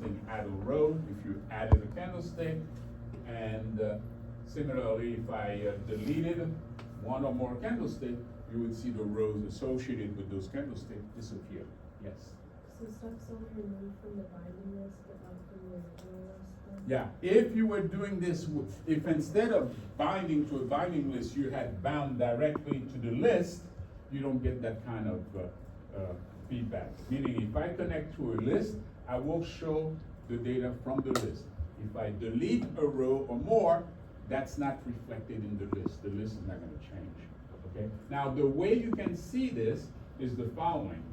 thing add a row, if you added a candlestick, and similarly, if I deleted one or more candlestick, you would see the rows associated with those candlesticks disappear. Yes? So stuff's only removed from the binding list, but not from the original list then? Yeah, if you were doing this, if instead of binding to a binding list, you had bound directly to the list, you don't get that kind of feedback. Meaning, if I connect to a list, I will show the data from the list. If I delete a row or more, that's not reflected in the list. The list is not going to change. Okay. Now, the way you can see this is the following.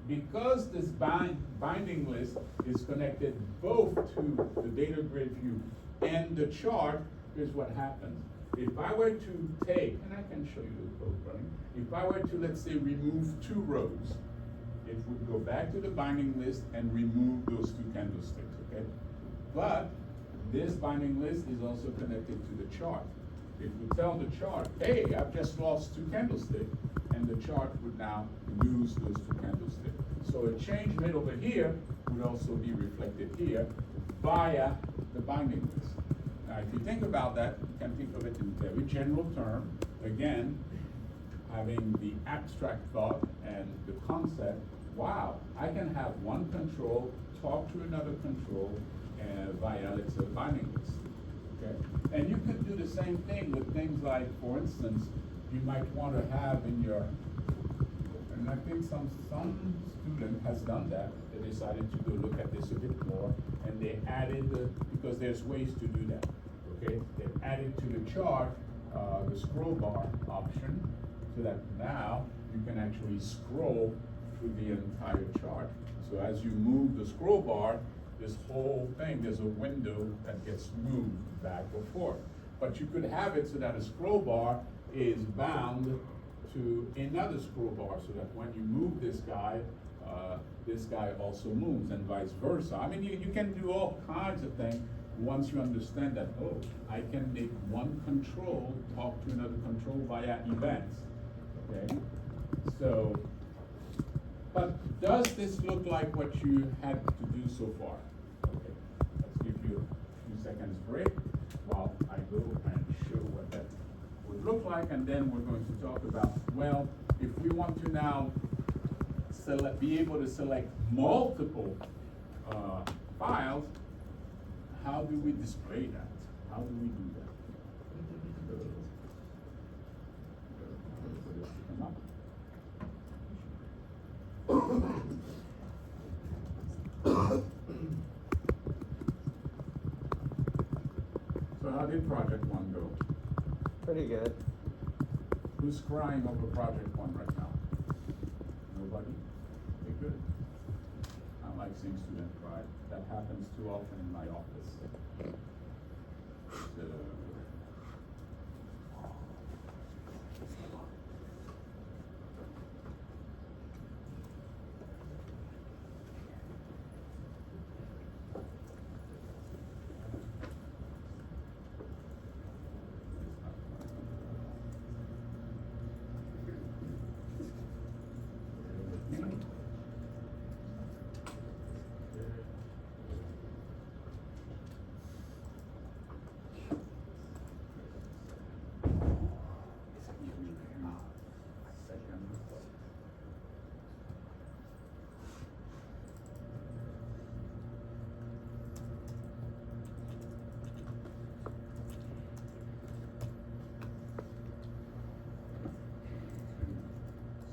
Because this binding list is connected both to the data grid view and the chart, here's what happens. If I were to take, and I can show you the code running, if I were to, let's say, remove 2 rows, it would go back to the binding list and remove those 2 candlesticks, okay? But this binding list is also connected to the chart. It would tell the chart, hey, I've just lost 2 candlesticks, and the chart would now lose those 2 candlesticks. So a change made over here would also be reflected here via the binding list. Now, if you think about that, you can think of it in very general term. Again, having the abstract thought and the concept, wow, I can have one control talk to another control via, let's say, binding list. Okay? And you could do the same thing with things like, for instance, you might want to have in your, and I think some student has done that. They decided to go look at this a bit more, and they added, because there's ways to do that. Okay, they added to the chart the scroll bar option, so that now you can actually scroll through the entire chart. So as you move the scroll bar, this whole thing, there's a window that gets moved back or forth. But you could have it so that a scroll bar is bound to another scroll bar, so that when you move this guy also moves, and vice versa. I mean, you can do all kinds of things once you understand that, oh, I can make one control talk to another control via events, okay? So, but does this look like what you had to do so far? Okay, let's give you a few seconds break while I go and show what that would look like, and then we're going to talk about, well, if we want to now be able to select multiple files, how do we display that? How do we do that? So how did project 1 go? Pretty good. Who's crying over project 1 right now? Nobody? Okay, good. I like seeing students cry. That happens too often in my office. So,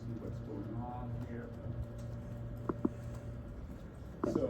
see what's going on here. So,